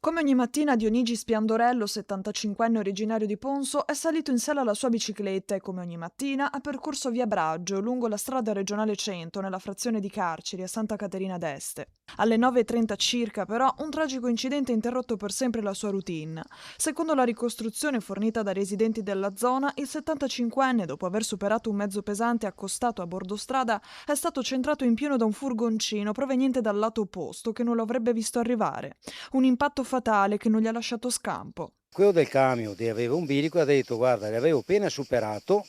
Come ogni mattina Dionigi Spiandorello, 75enne originario di Ponso, è salito in sella alla sua bicicletta e come ogni mattina ha percorso via Braggio, lungo la strada regionale 100, nella frazione di Carceri, a Santa Caterina d'Este. Alle 9:30 circa, però, un tragico incidente ha interrotto per sempre la sua routine. Secondo la ricostruzione fornita dai residenti della zona, il 75enne, dopo aver superato un mezzo pesante accostato a bordo strada, è stato centrato in pieno da un furgoncino proveniente dal lato opposto che non lo avrebbe visto arrivare. Un impatto fatale che non gli ha lasciato scampo. Quello del camion che aveva un bilico ha detto guarda, le avevo appena superato,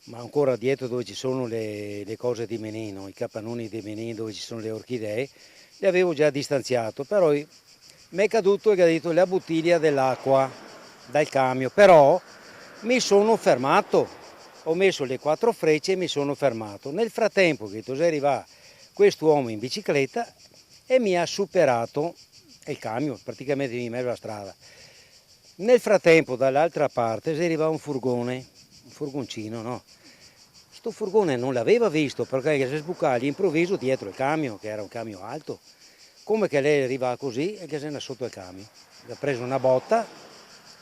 ma ancora dietro dove ci sono le cose di Menino, i capannoni di Menino dove ci sono le orchidee, le avevo già distanziato, però mi è caduto e ha detto la bottiglia dell'acqua dal camion, però mi sono fermato, ho messo le 4 frecce e mi sono fermato. Nel frattempo che arriva quest'uomo in bicicletta e mi ha superato il camion, praticamente in mezzo alla strada. Nel frattempo dall'altra parte si arriva un furgoncino, no? Sto furgone non l'aveva visto perché si sbucava all'improvviso dietro il camion, che era un camion alto. Come che lei arriva così e che se ne è sotto il camion. Ha preso una botta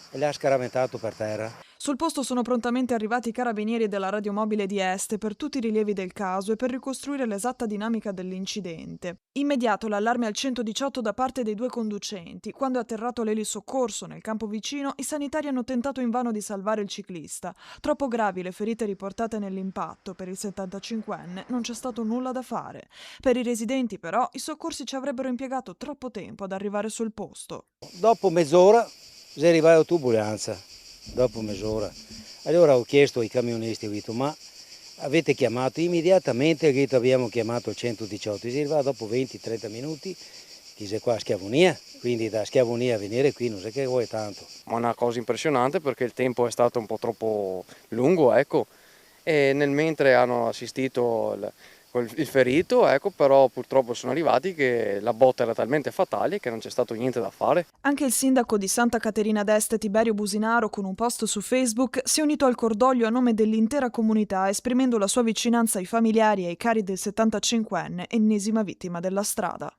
e l'ha scaraventato per terra. Sul posto sono prontamente arrivati i carabinieri della radiomobile di Este per tutti i rilievi del caso e per ricostruire l'esatta dinamica dell'incidente. Immediato l'allarme al 118 da parte dei due conducenti. Quando è atterrato l'elisoccorso nel campo vicino, i sanitari hanno tentato invano di salvare il ciclista. Troppo gravi le ferite riportate nell'impatto. Per il 75enne non c'è stato nulla da fare. Per i residenti, però, i soccorsi ci avrebbero impiegato troppo tempo ad arrivare sul posto. Dopo mezz'ora si arriva l'autoambulanza, dopo mezz'ora. Allora ho chiesto ai camionisti, ho detto ma avete chiamato immediatamente, che abbiamo chiamato il 118, si arriva dopo 20-30 minuti, che sei qua a Schiavonia, quindi da Schiavonia a venire qui non so che vuoi tanto. Ma una cosa impressionante perché il tempo è stato un po' troppo lungo, ecco, e nel mentre hanno assistito il ferito, ecco, però purtroppo sono arrivati che la botta era talmente fatale che non c'è stato niente da fare. Anche il sindaco di Santa Caterina d'Este, Tiberio Businaro, con un post su Facebook, si è unito al cordoglio a nome dell'intera comunità, esprimendo la sua vicinanza ai familiari e ai cari del 75enne, ennesima vittima della strada.